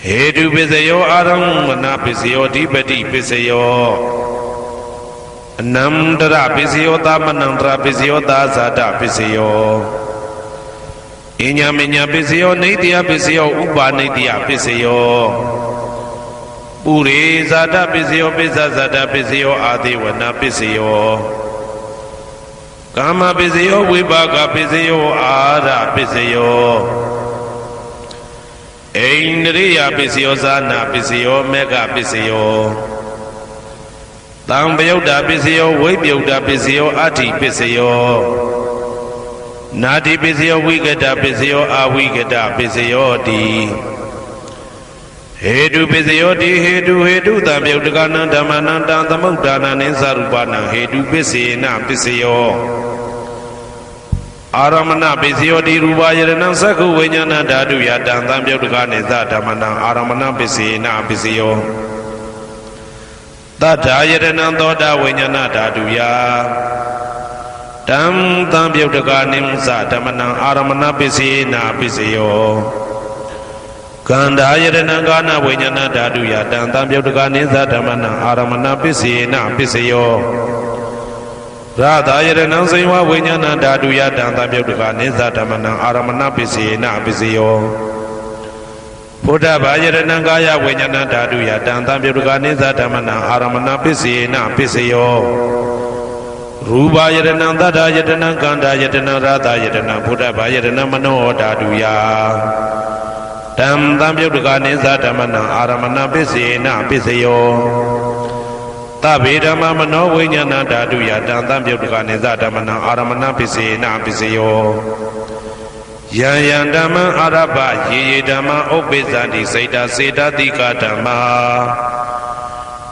Hedu Pisayo Aramana Pisayo Dipati Pisayo Namdra Pisayo Tamanandra Pisayo Dazada Pisayo Inyaminya Pisayo Nidya Pisayo Upa Nidya Pisayo Puri Zada Pisayo Pisazada Pisayo Adiwana Pisayo Kama Pisayo Vibhaga Pisayo Ara Pisayo Indriya Pisayo Zana Pisayo Mega Pisayo Tambayuda Pisayo Vibhyuda Pisayo Ati Pisayo Nati Pisayo Vigada Pisayo Avigada Pisayo Di Hedu Pisayo Di Hedu Tambayudagana Dhamananda Tamudana Nisarupana Hedu Pisina Pisayo Aramana Pisayo Di Rubayana Saku Vinyana Dadu Yatan Tambayudagana Zadamana Aramana Pisina Pisayo Tata Yadana Doda Vinyana Dadu Ya Tambayudagana Zadamana Aramana Pisina Pisayo Kanda Yadana Gana Vinyana Dadu Yatan Tambayudagana Zadamana Aramana Pisina Pisayo Radha Yadana Saiva Vinyana Dadu Yatan Tambayudagana Zadamana Aramana Pisina Pisayo Buddha Yadana Gaya Vinyana Dadu Yatan Tambayudagana Zadamana Aramana Pisina Pisayo Ruba Yadana Dada Yadana Kanda Yadana Radha Yadana Buddha Yadana Mano Dadu Ya Tambayudagana Zadamana Aramana Pisina Pisayo Tabidama Mano Vinyana Dadu Yatan Tambayudagana Zadamana Aramana Pisina Pisayo Yayandama Araba Yedama Obizandi Saita Seta Dika Dhamma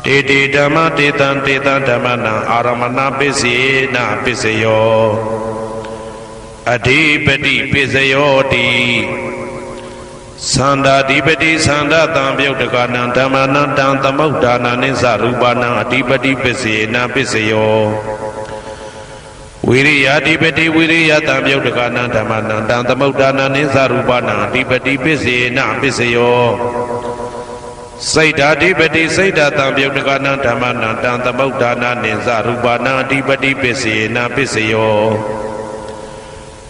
Titi Dhamma Titan Titan Dhammana Aramana Pisina Pisayo Adipati Pisayo Di Sanda Dipati Sanda Tambayudagana Dhammana Tamudana Nisarupana Adipati Pisina Pisayo Viriya Dipati Viriya Tambayudagana Dhammana Tamudana Nisarupana Adipati Pisina Pisayo Saita Dipati Saita Tambayudagana Dhammana Tamudana Nisarupana Adipati Pisina Pisayo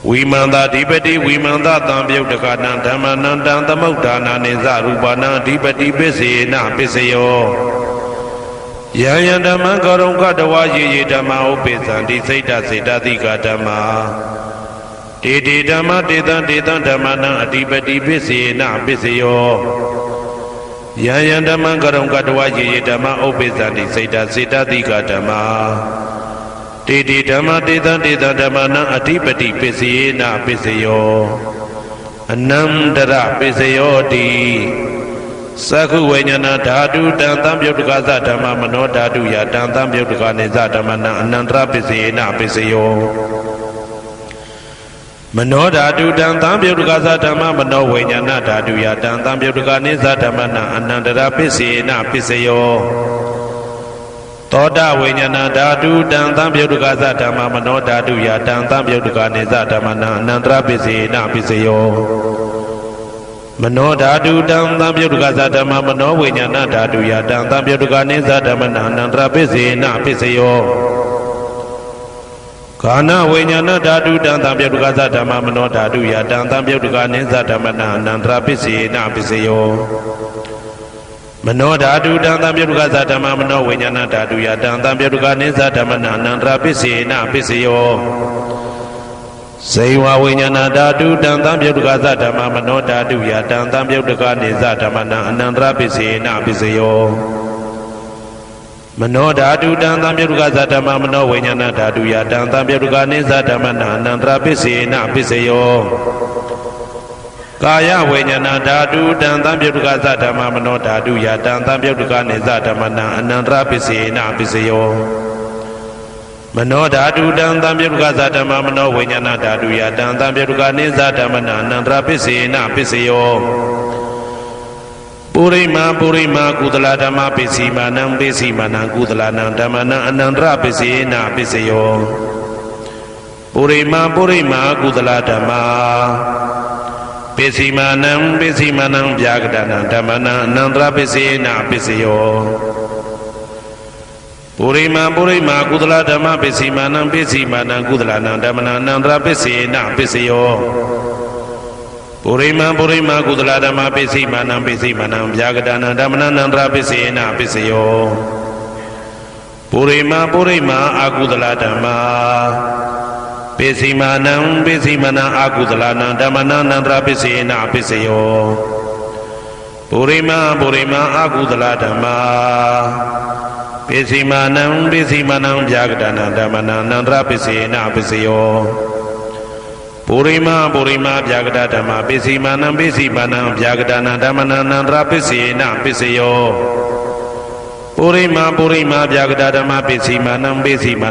Vimanda Dipati Vimanda Tambayudagana Dhammana Tamudana Nisarupana Adipati Pisina Pisayo Yayandama Karunga Dawa Ye Dhamma Upizandi Saita Saita Dika Dhamma Titi Dhamma Titan Titan Dhammana Adipati Pisina Pisayo Yayandama Karunga Dawa Ye Dhamma Upizandi Saita Saita Dika Dhamma Titi Dhamma Titan Titan Dhammana Adipati Pisina Pisayo Anandara Pisayo Di Saku Vinyana Dadu Tambayudagana Dhamma Mano Dadu Yatan Tambayudagana Zadamana Anandra Pisina Pisayo Mano Dadu Tambayudagana Dhamma Mano Vinyana Dadu Yatan Tambayudagana Zadamana Anandra Pisina Pisayo Toda Vinyana Dadu Tambayudagana Dhamma Mano Dadu Yatan Tambayudagana Zadamana Anandra Pisina Pisayo Mano Dadu Tambayudagana Dhamma Mano Vinyana Dadu Yatan Tambayudagana Zadamana Anandra Pisina Pisayo Kana Vinyana Dadu Tambayudagana Dhamma Mano Dadu Yatan Tambayudagana Zadamana Anandra Pisina Pisayo Mano Dadu Tambayudagana Dhamma Mano Vinyana Dadu Yatan Tambayudagana Zadamana Anandra Pisina Pisayo Saiva Vinyana Dadu Tambayudagana Dhamma Mano Dadu Yatan Tambayudagana Zadamana Anandra Pisina Pisayo Mano Dadu Tambayudagana Dhamma Mano Vinyana Dadu Yatan Tambayudagana Zadamana Anandra Pisina Pisayo Kaya Vinyana Dadu Tambayudagana Dhamma Mano Dadu Yatan Tambayudagana Zadamana Anandra Pisina Pisayo Mano Dadu Tambayudagana Dhamma Mano Vinyana Dadu Yatan Tambayudagana Zadamana Anandra Pisina Pisayo Purima Kudala Dhamma Pisimanang Pisimanang Kudala Dhammana Anandra Pisina Pisayo Purima Kudala Dhamma ပိစီမာနံဗျာကတနံဓမ္မနံအနန္တရပစ္စေနပစ္စယောပုရိမာကုသလဓမ္မပိစီမာနံကုသလနံဓမ္မနံအနန္တရပစ္စေနပစ္စယောပုရိမာကုသလဓမ္မပိစီမာနံဗျာကတနံဓမ္မနံအနန္တရပစ္စေနပစ္စယောပုရိမာအကုသလဓမ္မပိစီမာနံအကုသလနံဓမ္မနံအနန္တရပစ္စေနပစ္စယောပုရိမာအကုသလဓမ္မပိစီမာနံဗျာကတနံဓမ္မနံအနန္တရပစ္စေနပစ္စယောပုရိမာဗျာကတဓမ္မပိစီမာနံဗျာကတနံဓမ္မနံအနန္တရပစ္စေနပစ္စယောပုရိမာဗျာကတဓမ္မပိစီမာ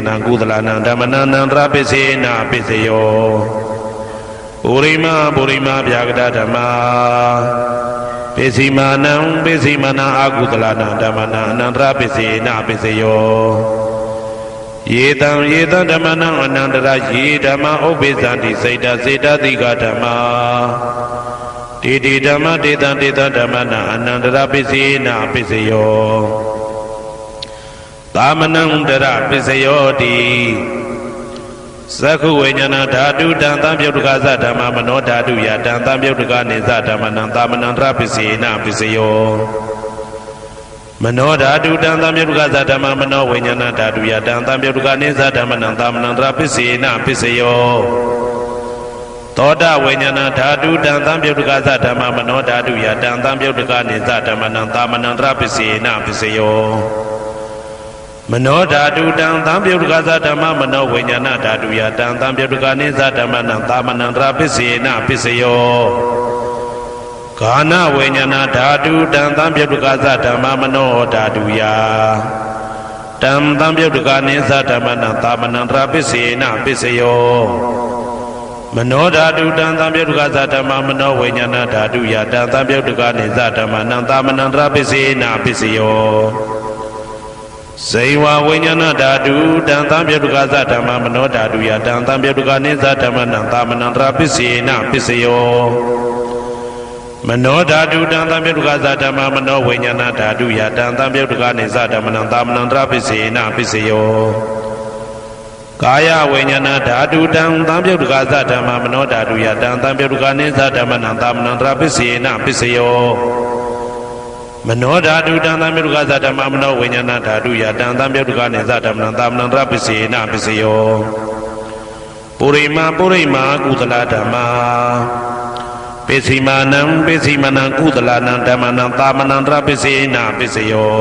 နံကုသလနံဓမ္မနံအနန္တရပစ္စေနပစ္စယောပုရိမာဗျာကတဓမ္မပိစီမာနံအကုသလနံဓမ္မနံအနန္တရပစ္စေနပစ္စယောယေတံဓမ္မနံအနန္တရယေဓမ္မဥပ္ပိသန္တိစေတတိကဓမ္မာတေဓမ္မတေတံဓမ္မနံအနန္တရပစ္စေနပစ္စယောသာမနံတရပစ္စယောတိသက္ခုဝိညာဏဓာတုတံသံပြုတ်တကသဓမ္မမနောဓာတုယတံသံပြုတ်တကနေသဓမ္မနံသာမနံတရပစ္စေနပစ္စယောမနောဓာတုတံသံပြုတ်တကသဓမ္မမနောဝိညာဏဓာတုယတံသံပြုတ်တကနေသဓမ္မနံသာမနံတရပစ္စေနပစ္စယောသောတဝိညာဏဓာတုတံသံပြုတ်တကသဓမ္မမနောဓာတုယတံသံပြုတ်တကနေသဓမ္မနံသာမနံတရပစ္စေနပစ္စယောမနောဓာတုတံသံပြုတ်တကသဓမ္မမနောဝိညာဏဓာတုယတံသံပြုတ်တကနေသဓမ္မနံသာမနံတရပစ္စေနပစ္စယောဂာနဝိညာဏဓာတုတံသံပြုတ်တကသဓမ္မမနောဓာတုယတံသံပြုတ်တကနေသဓမ္မနံသာမနံတရပစ္စေနပစ္စယောမနောဓာတုတံသံပြုတ်တကသဓမ္မမနောဝိညာဏဓာတုယတံသံပြုတ်တကနေသဓမ္မနံသာမနံတရပစ္စေနပစ္စယောဇိဝဝိညာဏဓာတုတံသံပြုတ်တကသဓမ္မမနောဓာတုယတံသံပြုတ်တကနေသဓမ္မနံသာမနံတရပစ္စေနပစ္စယောမနောဓာတုတံသံပြုတ်တကသဓမ္မမနောဝိညာဏဓာတုယတံသံပြုတ်တကနေသဓမ္မနံသာမနံတရပစ္စေနပစ္စယောကာယဝိညာဏဓာတုတံသံပြုတ်တကသဓမ္မမနောဓာတုယတံသံပြုတ်တကနေသဓမ္မနံသာမနံတရပစ္စေနပစ္စယောမနောဓာတုတံသံပြုတ်တကသဓမ္မမနောဝိညာဏဓာတုယတံသံပြုတ်တကနေသဓမ္မနံသာမနံတရပစ္စေနပစ္စယောပုရိမာကုသလဓမ္မာပိစီမာနံကုသလနံဓမ္မနံသာမနံတရပစ္စေနပစ္စယော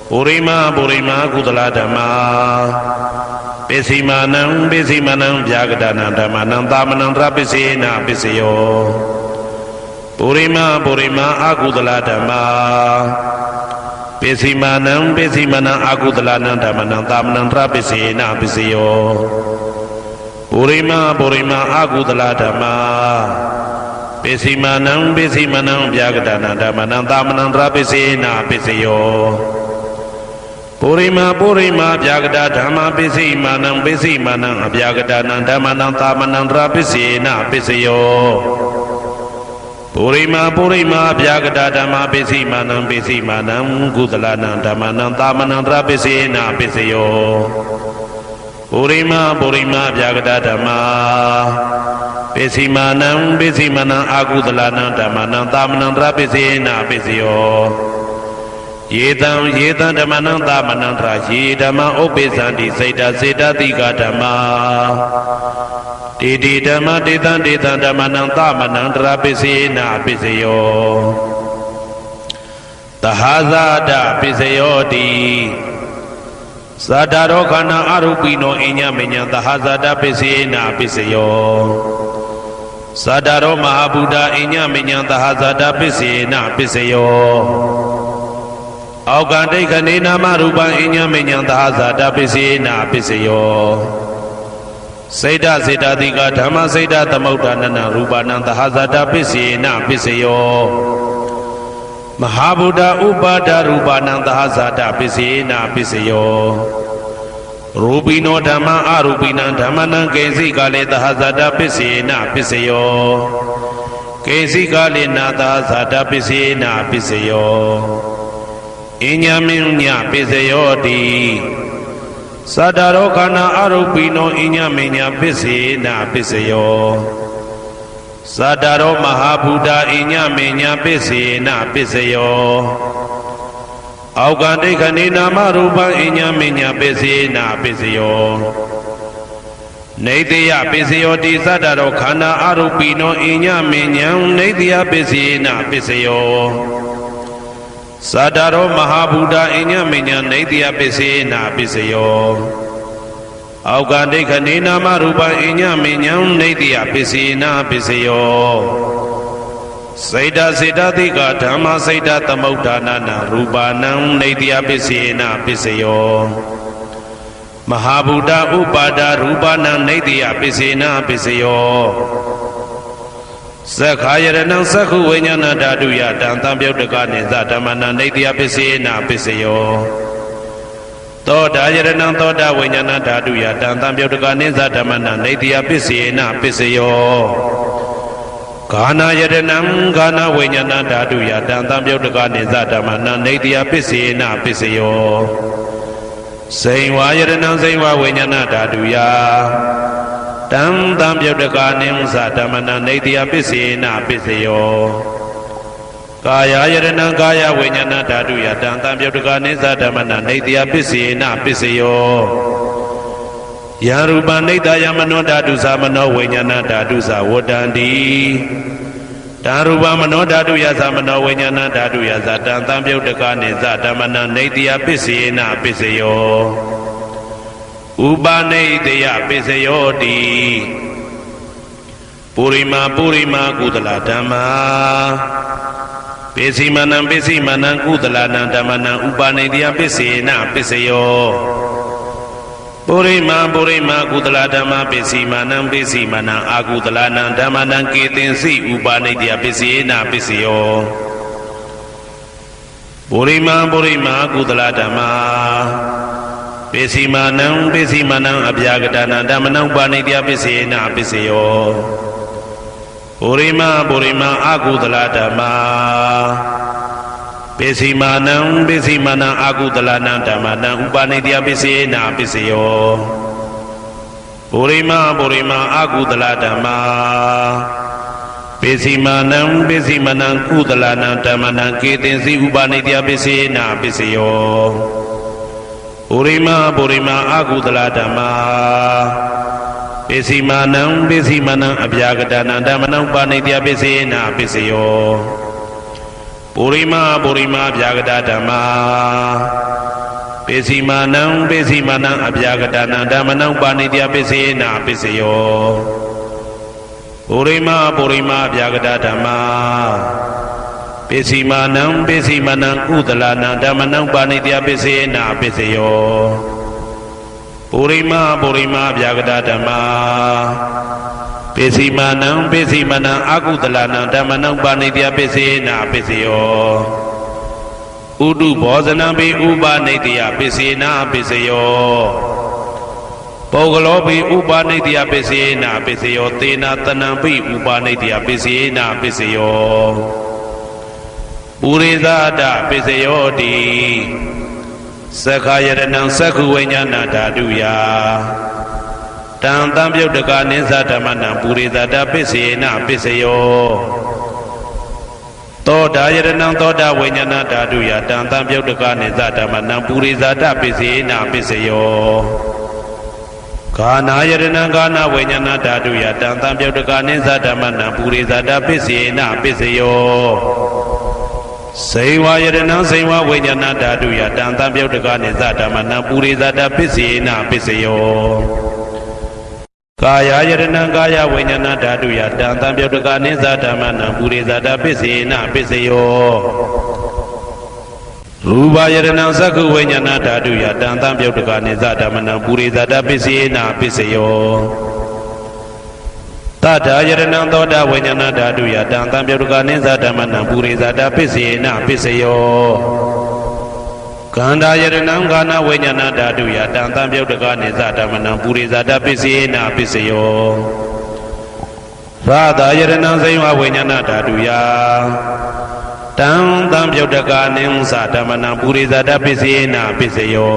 ပုရိမာကုသလဓမ္မာပိစီမာနံဗျာကတနံဓမ္မနံသာမနံတရပစ္စေနပစ္စယောပုရိမာအကုသလဓမ္မာပိစီမာနံအကုသလနံဓမ္မနံသာမနံတရပစ္စေနပစ္စယောပုရိမာအကုသလဓမ္မာပိစီမာနံဗျာကတနံဓမ္မနံသာမနံတရပစ္စေနပစ္စယောပုရိမာဗျာကတဓမ္မပိစီမာနံအဗျာကတနံဓမ္မနံသာမနံတရပစ္စေနပစ္စယောပုရိမာဗျာကတဓမ္မပိစီမာနံကုသလနံဓမ္မနံသာမနံတရပစ္စေနပစ္စယောပုရိမာဗျာကတဓမ္မပိစီမာနံအကုသလနံဓမ္မနံသာမနံတရပစ္စေနပစ္စယောယေတံဓမ္မနံသာမနံတရယေဓမ္မဥပ္ပိသန္တိစေတတိကဓမ္မာတေဓမ္မတေတံဓမ္မနံသာမနံတရပစ္စေနပစ္စယောသဟာဇာတပစ္စယောတိသတ္တရောခန္ဓာအရူပိနောအညမညံသဟာဇာတပစ္စေနပစ္စယောသတ္တရောမဟာဗုဒ္ဓအညမညံသဟာဇာတပစ္စေနပစ္စယောအောက်ကဒိဋ္ဌနေနာမရူပံအညမညံသဟာဇာတပစ္စေနပစ္စယောစေတတိကဓမ္မစေတသမုဋ္ဌာနနရူပနံသဟာဇာတပစ္စေနပစ္စယောမဟာဗုဒ္ဓဥပါဒရူပနံသဟာဇာတပစ္စေနပစ္စယောရူပိနောဓမ္မအရူပိနံဓမ္မနံကေစီကလေသဟာဇာတပစ္စေနပစ္စယော ကေစီကာလိနာသာဇာတပစ္စေနာပစ္စယောအညမင်းညပစ္စယောတိသတ္တရောခန္ဓာအရုပိနောအညမင်းညပစ္စေနာပစ္စယောသတ္တရောမဟာဗုဒ္ဓအညမင်းညပစ္စေနာပစ္စယောအောက်ကဒိဋ္ဌိနာမရူပံအညမင်းညပစ္စေနာပစ္စယောနေတိယပစ္စယောတိသတ္တရောခန္ဓာအရုပိနောအညမင်းညံနေတိယပစ္စေနာပစ္စယောသတ္တရောမဟာဗုဒ္ဓအညမင်းညံနေတိယပစ္စေနာပစ္စယောအောက်ကဒိဋ္ဌိနာမရူပံအညမင်းညံနေတိယပစ္စေနာပစ္စယောစေတစေတသိကဓမ္မစေတသမုဋ္ဌာနာနာရူပနံနေတိယပစ္စေနာပစ္စယောမဟာဗုဒ္ဓဥပါဒရူပနံနေတိယပစ္စေနာပစ္စယောသက္ခာယရဏံသက္ခုဝိညာဏဓာတုယတံသံပြုတ်တကနိသဓမ္မနံနေတိယပစ္စေနာပစ္စယောသောတာယရဏံသောတာဝိညာဏဓာတုယတံသံပြုတ်တကနိသဓမ္မနံနေတိယပစ္စေနာပစ္စယောဂာနာယရဏံဂာနာဝိညာဏဓာတုယတံသံပြုတ်တကနိသဓမ္မနံနေတိယပစ္စေနာပစ္စယောစိန်ဝါယရဏံစိန်ဝါဝိညာဏဓာတုယတံသံပြုတ်တကနိသဓမ္မနံနေတိယပစ္စေနာပစ္စယောကာယယရဏံကာယဝိညာဏဓာတုယတံသံပြုတ်တကနိသဓမ္မနံနေတိယပစ္စေနာပစ္စယောယံရူပနိတယမနောဓာတုသမနောဝိညာဏဓာတုသဝတ္တံတိတံရူပမနောဓာတုယသမနောဝိညာဏဓာတုယသတံသံပြုတ်တကနိသဓမ္မနံနေတိယပစ္စေနာပစ္စယောဥပနိတယပစ္စယောတိပုရိမာကုသလဓမ္မာပိစီမနံကုသလနံဓမ္မနံဥပနိတယပစ္စေနာပစ္စယောပုရိမာကုသလဓမ္မပိစီမနံအာကုသလနံဓမ္မနံကေတင်စီဥပနိတယပစ္စေနာပစ္စယောပုရိမာကုသလဓမ္မာပိစီမနံအဗျာကတနာဓမ္မနံဥပနိတယပစ္စေနာပစ္စယောပုရိမာအာကုသလဓမ္မာပိစီမနံအာကုသလနံဓမ္မနံဥပနိတယပစ္စေနာပစ္စယောပုရိမာအာကုသလဓမ္မာပိစီမနံကုသလနံဓမ္မနံကေတင်စီဥပနိတယပစ္စေနာပစ္စယောပုရိမာအာကုသလဓမ္မာပိစီမနံအဗျာကတနာဓမ္မနံဥပနိတယပစ္စေနာပစ္စယောပုရိမာဗျာကတဓမ္မာပိစီမနံအဗျာကတနာဓမ္မနံဥပနိတယပစ္စေနာပစ္စယောပုရိမာဗျာကတဓမ္မာပိစီမနံကုသလနံဓမ္မနံဥပနိတယပစ္စေနာပစ္စယောပုရိမာဗျာကတဓမ္မာပိစီမနံအာကုသလနံဓမ္မနံဥပနိတယပစ္စေနာပစ္စယောဥဒုဘောဇနံပိဥပနိတယပစ္စေနာပစ္စယောပုဂ္ဂလောပိဥပနိတယပစ္စေနာပစ္စယောသေနာတနံပိဥပနိတယပစ္စေနာပစ္စယောပုရိသတပစ္စယောတိသက္ခာယရဏံသက္ခုဝိညာဏဓာတုယတံသံပြုတ်တကနိသဓမ္မနံပုရိသတပစ္စေနာပစ္စယောသောတာယရဏံသောတာဝိညာဏဓာတုယတံသံပြုတ်တကနိသဓမ္မနံပုရိသတပစ္စေနာပစ္စယောဂာနာယရဏံဂာနာဝိညာဏဓာတုယတံသံပြုတ်တကနိသဓမ္မနံပုရိသတပစ္စေနာပစ္စယောစိန်ဝါယရဏံစိန်ဝါဝိညာဏဓာတုယတံသံပြုတ်တကနိသဓမ္မနံပုရိသတပစ္စေနာပစ္စယောကာယယရဏံကာယဝိညာဏဓာတုယတံသံပြုတ်တကနိသဓမ္မနံပုရိသတပစ္စေနာပစ္စယောရူပယရဏံသက္ခုဝိညာဏဓာတုယတံသံပြုတ်တကနိသဓမ္မနံပုရိသတပစ္စေနာပစ္စယောတထာယရဏံသောတာဝိညာဏဓာတုယတံသံပြုတ်တကနိသဓမ္မနံပုရိသတပစ္စေနာပစ္စယောကန္တာယရဏံဂာနာဝိညာဏဓာတုယတံသံပြုတ်တကနိသဓမ္မနံပုရိသတပစ္စေနာပစ္စယောရ သာယတနာစိဝဝိညာဏဓာတုယတံတံပြုတ်တကာနိဉ္စဓမ္မနံပုရိသတပစ္စေနပစ္စယော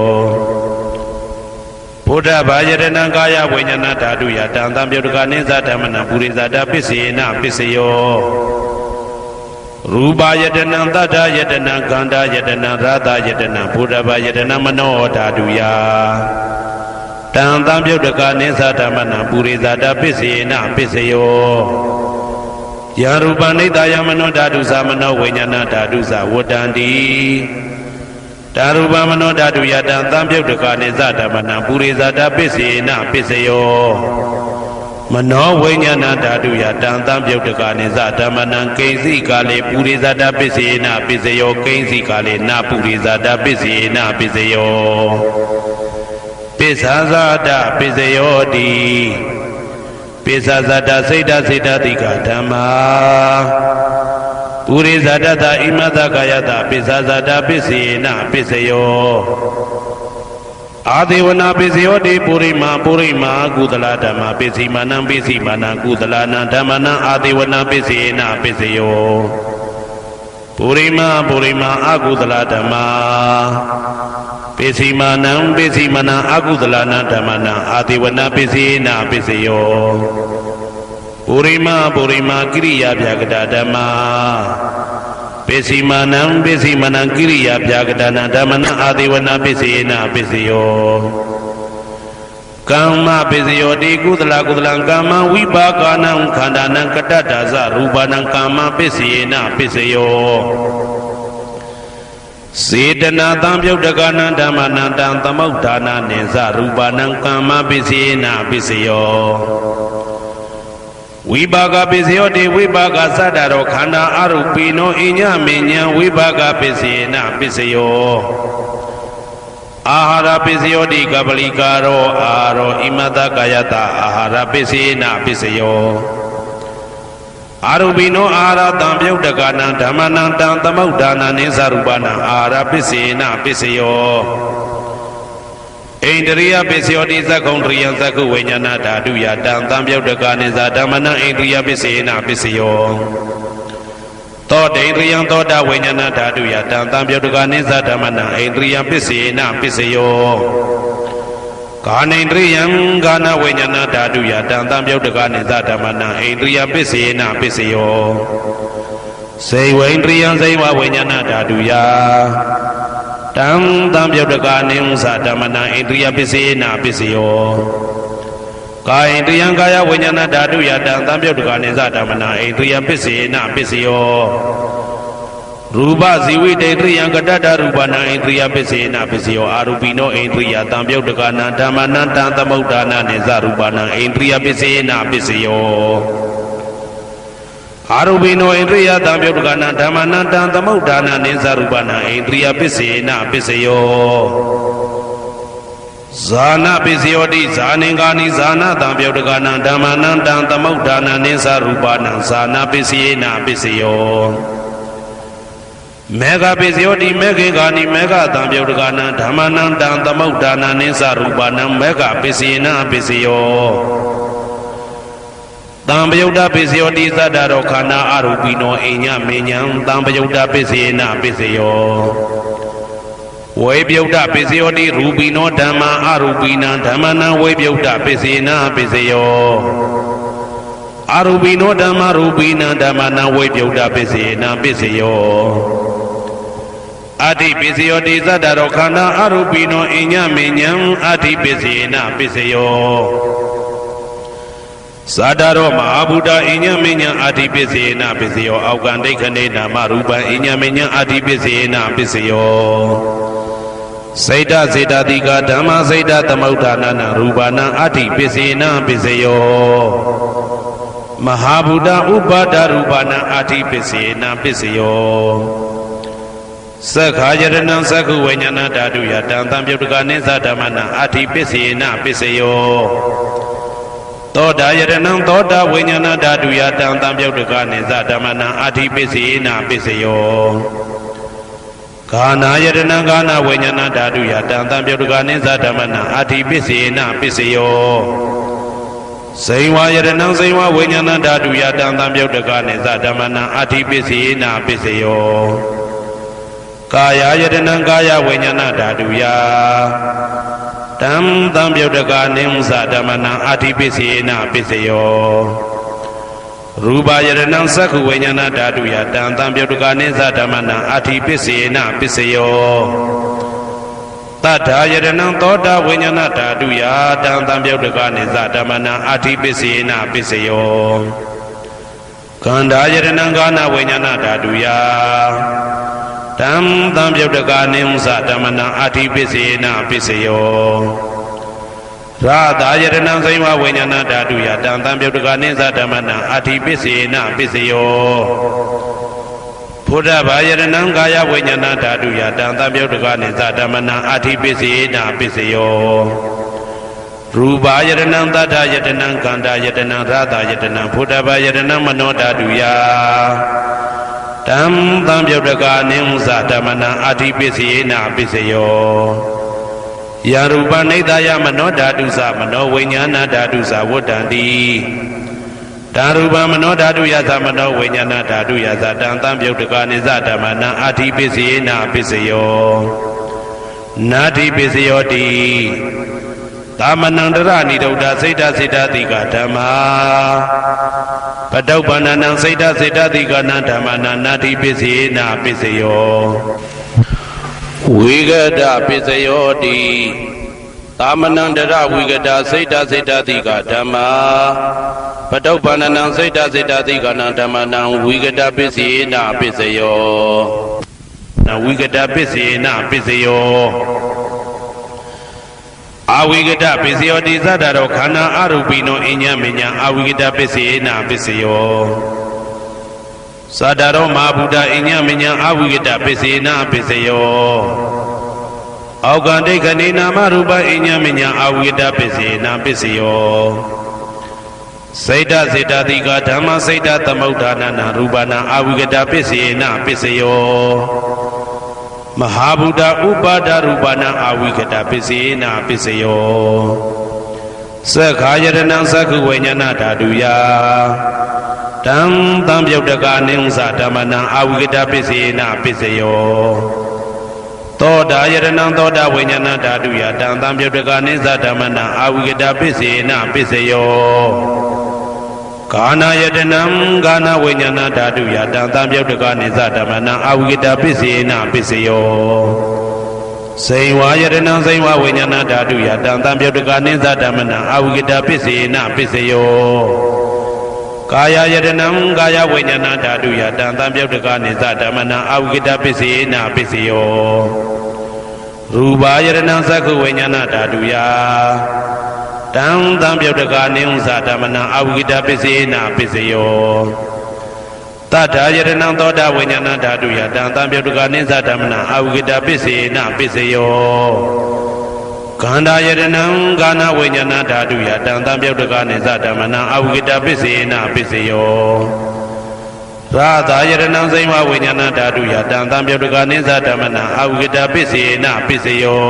ဘုဒ္ဓဘာယတနာကာယဝိညာဏဓာတုယတံတံပြုတ်တကာနိဉ္စဓမ္မနံပုရိသတပစ္စေနပစ္စယောရူပယတနာတတ္ထယတနာခန္ဓာယတနာရတယတနာဘုဒ္ဓဘာယတနာမနောဓာတုယတံတံပြုတ်တကာနိဉ္စဓမ္မနံပုရိသတပစ္စေနပစ္စယောယရူပနိတယမနောဓာတုသမနောဝိညာဏဓာတုသဝတ္တန္တိဓာရူပမနောဓာတုယတံတံပြုတ်တကာနိသဓမ္မနံပုရိသတပစ္စေနပစ္စယောမနောဝိညာဏဓာတုယတံတံပြုတ်တကာနိသဓမ္မနံကိဉ္စီကာလေပုရိသတပစ္စေနပစ္စယောကိဉ္စီကာလေနပုရိသတပစ္စေနပစ္စယောပစ္ဆာဇာတပစ္စယောတိပိစ္ဆဇတစိတ်တစိတ်တတိကဓမ္မာပုရိသတတဣမတကာယတပိစ္ဆဇတပစ္စေနပစ္စယောအာဒေဝနာပစ္စယောတိပုရိမာကုသလဓမ္မာပစ္စည်းမာနံကုသလနာဓမ္မနံအာဒေဝနာပစ္စေနပစ္စယောပုရိမာအကုသလဓမ္မာပစ္စည်းမာနံအကုသလနာဓမ္မနံအာဒေဝနာပစ္စေနပစ္စယောပုရိမာကိရိယာဗျာကတဓမ္မာပစ္စည်းမာနံကိရိယာဗျာကတနာဓမ္မနံအာဒေဝနာပစ္စေနပစ္စယောကမ္မပစ္စယောတိကုသလကမ္မဝိပါကနံခန္ဓာနံကတ္တဒါဇရူပနံကမ္မပစ္စေနပစ္စယောစေတနာတံပြုတ်တကနံဓမ္မနံတံသမုဋ္ဌာနနိသရူပနံကမ္မပစ္စေနပစ္စယောဝိပါကပစ္စယောတိဝိပါကသတ္တရောခန္ဓာအရူပိနောအညမေညံဝိပါကပစ္စေနပစ္စယောအာဟာရပစ္စယောတိကပလိကာရောအာရောဣမတကာယတအာဟာရပစ္စေနပစ္စယောအာရူပိနောအာဟာရတံပြုတ်တကနံဓမ္မနံတံသမုဋ္ဌာနနိသရူပနံအာဟာရပစ္စေနပစ္စယောဣန္ဒရိယပစ္စယောတိသက္ကုံတရိယသက္ကုဝိညာဏဓာတုယတံတံပြုတ်တကနိသဓမ္မနံဣန္ဒရိယပစ္စေနပစ္စယောသောတေန္ဒရိယသောတာဝိညာဏဓာတုယတံတံပြုတ်တကနိသဓမ္မနံဣန္ဒရိယပစ္စေနပစ္စယောကာနိန္ဒရိယံကာနဝိညာဏဓာတုယတံတံပြုတ်တကနိသဓမ္မနံဣန္ဒရိယပစ္စေနပစ္စယောစေဝိန္ဒရိယံစေဝဝိညာဏဓာတုယတံတံပြုတ်တကနိဉ္စဓမ္မနံဣန္ဒရိယပစ္စေနပစ္စယောကာယန္တယံကာယဝိညာဏဓာတုယတံတံပြုတ်တကနိဉ္စဓမ္မနံဣန္ဒရိယပစ္စေနပစ္စယောရူပဇီဝိတေတရိယံကတ္တရူပနံဣန္ဒရိယပစ္စေနပစ္စယောအာရူပိနောဣန္ဒရိယတံပြုတ်တကနံဓမ္မနံတံသမုဋ္ဌာနနိသရူပနံဣန္ဒရိယပစ္စေနပစ္စယောအာရူပိနောဣန္ဒရိယတံပြုတ်တကနံဓမ္မနံတံသမုဋ္ဌာနနိသရူပနံဣန္ဒရိယပစ္စေနပစ္စယောဇာနပစ္စယောတိဇာနင်္ဂာနိဇာနတံပြုတ်တကနံဓမ္မနံတံသမုဋ္ဌာနနိသရူပနံဇာနပစ္စေနပစ္စယောမေဃပစ္စယောတိမေခေကာနိမေဃတံပြုတ်တကနံဓမ္မနံတံသမုဋ္ဌာနနိသရူပနံမေဃပစ္စေနပစ္စယောတံပယုတ်တပစ္စယောတိသတ္တရောခန္ဓာအရူပိနောအိညမေညံတံပယုတ်တပစ္စေနပစ္စယောဝေပယုတ်တပစ္စယောတိရူပိနောဓမ္မာအရူပိနံဓမ္မနံဝေပယုတ်တပစ္စေနပစ္စယောအရူပိနောဓမ္မာရူပိနံဓမ္မနံဝေပယုတ်တပစ္စေနပစ္စယောအဋ္ဌိပစ္စယောတိသတ္တရောခန္ဓာအရူပိနောအိညမေညံအဋ္ဌိပစ္စေနပစ္စယောဇာတရောမဟာဗုဒ္ဓအိညမေညံအဋ္ဌိပစ္စေနပစ္စယောအောက်ကံဒိဋ္ဌိနေနာမရူပံအိညမေညံအဋ္ဌိပစ္စေနပစ္စယောစေတစေတတိကဓမ္မစေတသမုဋ္ဌာနနရူပနံအဋ္ဌိပစ္စေနပစ္စယောမဟာဗုဒ္ဓဥပါဒရူပနံအဋ္ဌိပစ္စေနပစ္စယောသက္ခာယတနံသက္ခုဝိညာဏဓာတုယတံတံပြုတ်တကနိသဓမ္မနံအဋ္ဌိပစ္စေနပစ္စယောသောတာယတနံသောတာဝိညာဏဓာတုယတံတံပြုတ်တကနိသဓမ္မနံအဋ္ဌိပစ္စေနပစ္စယောကာနာယတနံကာနဝိညာဏဓာတုယတံတံပြုတ်တကနိသဓမ္မနံအဋ္ဌိပစ္စေနပစ္စယော စိန်ဝါယတနံစိန်ဝါဝိညာဏဓာတုယတံသံပြုတ်တကနိသဓမ္မနံအဋ္ဌိပစ္စေနာပစ္စယောကာယယတနံကာယဝိညာဏဓာတုယတံသံပြုတ်တကနိသဓမ္မနံအဋ္ဌိပစ္စေနာပစ္စယောရူပယတနံသက္ခုဝိညာဏဓာတုယတံသံပြုတ်တကနိသဓမ္မနံအဋ္ဌိပစ္စေနာပစ္စယောတတ္ထာယတနံသောတာဝိညာဏဓာတုယတံသံပြုတ်တကနိသဓမ္မနံအဋ္ဌိပစ္စေနာပစ္စယောကန္ဓာယတနံကာနဝိညာဏဓာတုယတံသံပြုတ်တကနိသဓမ္မနံအဋ္ဌိပစ္စေနာပစ္စယောရာသာယတနံစိဝဝိညာဏဓာတုယတံသံပြုတ်တကနိသဓမ္မနံအဋ္ဌိပစ္စေနာပစ္စယောဘုဒ္ဓဘာယတနံကာယဝိညာဏဓာတုယတံသံပြုတ်တကနိသဓမ္မနံအဋ္ဌိပစ္စေနာပစ္စယောရူပယတနံသတ္တယတနံကန္တာယတနံရာသာယတနံဘုဒ္ဓဘာယတနံမနောဓာတုယတံသံပြုတ်တကနိသဓမ္မနံအဋ္ဌိပစ္စေနာပစ္စယောယရူပနိဒာယမနောဓာတုသမနောဝိညာဏဓာတုသဝတ္တံတိဓာရူပမနောဓာတုယသမနောဝိညာဏဓာတုယသတံသံပြုတ်တကနိသဓမ္မနံအဋ္ဌိပစ္စေနာပစ္စယောနာတိပစ္စယောတိသာမဏံတရဏိဒုဒ္ဓစိတ်တစိတ္တတိကဓမ္မာပတုပ္ပန္နံစိတ်တစိတ္တတိကနာဓမ္မနာနာတိပစ္စေနာပစ္စယောဝိဂဒပစ္စယောတိသာမဏံတရဝိဂဒစိတ်တစိတ္တတိကဓမ္မာပတုပ္ပန္နံစိတ်တစိတ္တတိကနာဓမ္မနံဝိဂဒပစ္စေနာပစ္စယောနဝိဂဒပစ္စေနာပစ္စယောအဝိဂဒပစ္စယောတိသတ္တရောခန္ဓာအရူပိနောအညမညာအဝိဂဒပစ္စေနာပစ္စယောသတ္တရောမဟာဗုဒ္ဓအညမညာအဝိဂဒပစ္စေနာပစ္စယောအောက်ကံဒိဋ္ဌိနာမရူပအညမညာအဝိဂဒပစ္စေနာပစ္စယောစိတ်တစေတတိကဓမ္မစိတ်တသမုဋ္ဌာနနာရူပနာအဝိဂဒပစ္စေနာပစ္စယောမဟာဗုဒ္ဓဥပါဒရူပနာအဝိဂဒပစ္စေနာပစ္စယောသက္ခာယတနံသက္ခုဝိညာဏဓာတုယတံသံပြုတ်တကနိသဓမ္မနံအဝိဂဒပစ္စေနာပစ္စယောသောတာယတနံသောတာဝိညာဏဓာတုယတံသံပြုတ်တကနိသဓမ္မနံအဝိဂဒပစ္စေနာပစ္စယောကာနာယတနံကာနဝိညာဏဓာတုယတံသံပြုတ်တကနိသဓမ္မနံအဝိဂဒပစ္စေနာပစ္စယောစိန်ဝါယတနံစိန်ဝဝိညာဏဓာတုယတံသံပြုတ်တကနိသဓမ္မနံအဝိဂဒပစ္စေနာပစ္စယောကာယယတနံကာယဝိညာဏဓာတုယတံသံပြုတ်တကနိသဓမ္မနံအဝိဂဒပစ္စေနာပစ္စယောရူပယတနံသက္ခုဝိညာဏဓာတုယတံသံပြုတ်တကနိသဓမ္မနံအဝိဂဒပစ္စေနာပစ္စယောတတ္ထာယတနံသောတာဝိညာဏဓာတုယတံသံပြုတ်တကနိသဓမ္မနံအဝိဂဒပစ္စေနာပစ္စယောကန္ဓာယတနံကာနဝိညာဏဓာတုယတံသံပြုတ်တကနိသဓမ္မနံအဝိဂဒပစ္စေနာပစ္စယောရာသာယတနံစိဝဝိညာဏဓာတုယတံသံပြုတ်တကနိသဓမ္မနံအဝိဂဒပစ္စေနာပစ္စယော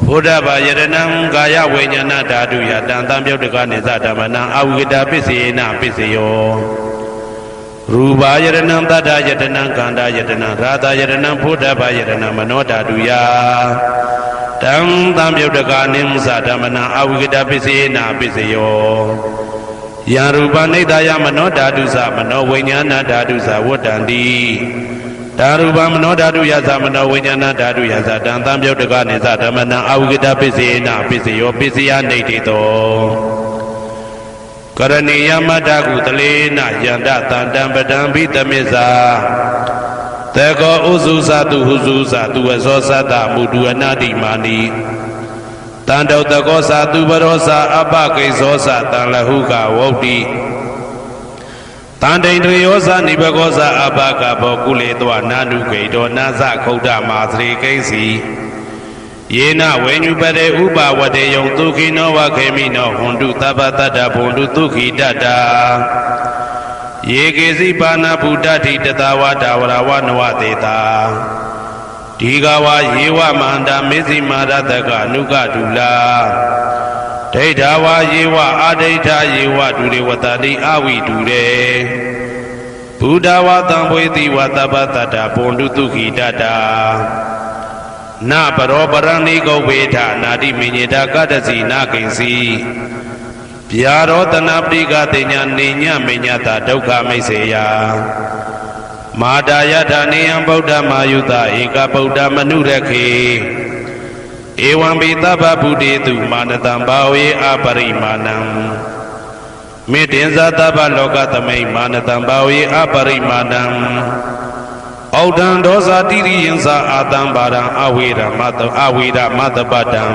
ဘုဒ္ဓဘာယတနံကာယဝိညာဏဓာတုယတံသံပြုတ်တကနိသဓမ္မနံအဝိဂဒပစ္စေနာပစ္စယောရူပယတနံတတ္တယတနံကန္တာယတနံရာသာယတနံဘုဒ္ဓဘာယတနံမနောဓာတုယတံသံပြုတ်တကနိသဓမ္မနံအဝိဂဒပစ္စေနာပစ္စယောယရူပနိဒာယမနောဓာတုသမနောဝိညာဏဓာတုသဝတ္တံတိဓာရူပမနောဓာတုယသမနောဝိညာဏဓာတုယသတံသံပြုတ်တကနိသဓမ္မနံအဝိဂဒပစ္စေနာပစ္စယောပစ္စယနိဋ္ဌိတောကရဏီယမတ္တကုတလေနယန္တတန္တံပဒံဘိတမေဇာတေကောဥစုသတုဟုစုသတုဝဇောသတ္တမုဒုအနာတိမာနိတန္တောတကောသတုပရောသအပကိဇောသတံလဟုကဝုတ်တိတန္တိန်တယောသနိဘကောသအပကဘောကုလေတောနာနုဂိတောနာသခုဒ္ဓမာသရေကိစီယေနဝေညုပတေဥပဝတေယံဒုခိနောဝခေမိနောဟွန္တုသဗ္ဗတတ္တဘုံတုဒုခိတတ္တာယေကေစီပါဏဗုဒ္ဓတိတတဝါဒဝရဝနဝတေတာဒီ ဒီကဝါယေဝမန္တာမေဇိမာရတကအနုကဒုလာ ဒိဋ္ဌဝါယေဝအာဒိဋ္ဌယေဝဒုရေဝတတိအဝိဒုရေဘုဒ္ဓဝါတံဘွေတိဝတပ္ပတတ္တပွန်တုတုခိတတနပရောပရဏိကောဝေထနာတိမိညေတာကတ္တစီနာကိဉ္စီဗျာရောတနာပရိကတိညာနေညမိညတာဒုက္ခမိတ်စေယမာတာယထာနေယံဗုဒ္ဓမာယုတဧကဗုဒ္ဓမနုရခေဧဝံပိသဗ္ဗဗုတေတုမာနတံဘာဝေအပရိမာဏံမေတ္တင်္ဇသဗ္ဗလောကသမိမာနတံဘာဝေအပရိမာဏံဩဒံဒောဇာတိရိယံသာအာတံဘာရံအဝေရမတပတံ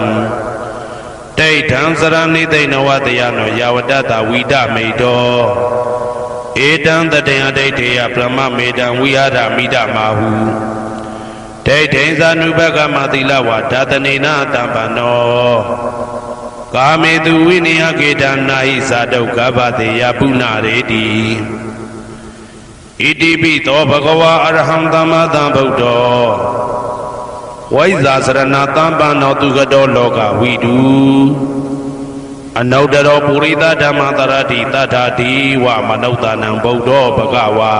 ဒိဋ္ဌံစရဏိသိဏဝတယနောယာဝတ္တဝိဒမိတောဧတံတတေယဒိဋ္ဌေယပရမမေတံဝိဟာရမိဒမာဟုဒိဋ္ဌိဇာနုဘကမသီလဝါဒါတနေနာတံပနောကာမေတုဝိနယကေတနာဟိသာဒုက္ခပတေယပုဏ္ဏရေတိဣတိပိသောဘဂဝါအရဟံသမ္မာသမ္ဗုဒ္ဓောဝိဇာစရဏတံပနောသူကတောလောကဝိတုအနုတ္တရောပုရိသဓမ္မတရတိတထာတိဝမနုဿာနံဗုဒ္ဓောဘဂဝါ